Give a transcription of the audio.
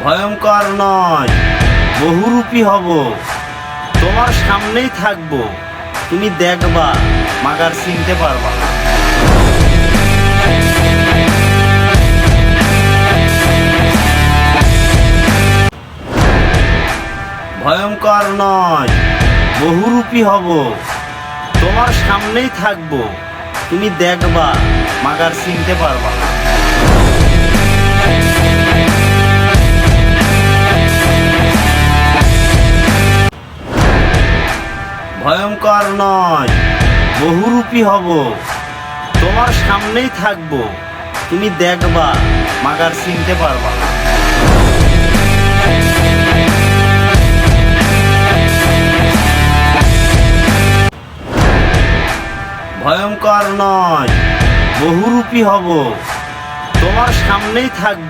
ভয়ঙ্কর নয়, বহুরূপী হব, তোমার সামনেই থাকবো, তুমি দেখবা মাগার চিনতে পারবা না। ভয়ঙ্কর নয়, বহুরূপী হব, তোমার সামনেই থাকবো, তুমি দেখবা মাগার চিনতে পারবা না। ভয়ঙ্কর নয়, বহুরূপী হব, তোমার সামনেই থাকবো, তুমি দেখবা মাগার চিনতে পারবা না। ভয়ঙ্কর নয়, বহুরূপী হব, তোমার সামনেই থাকবো।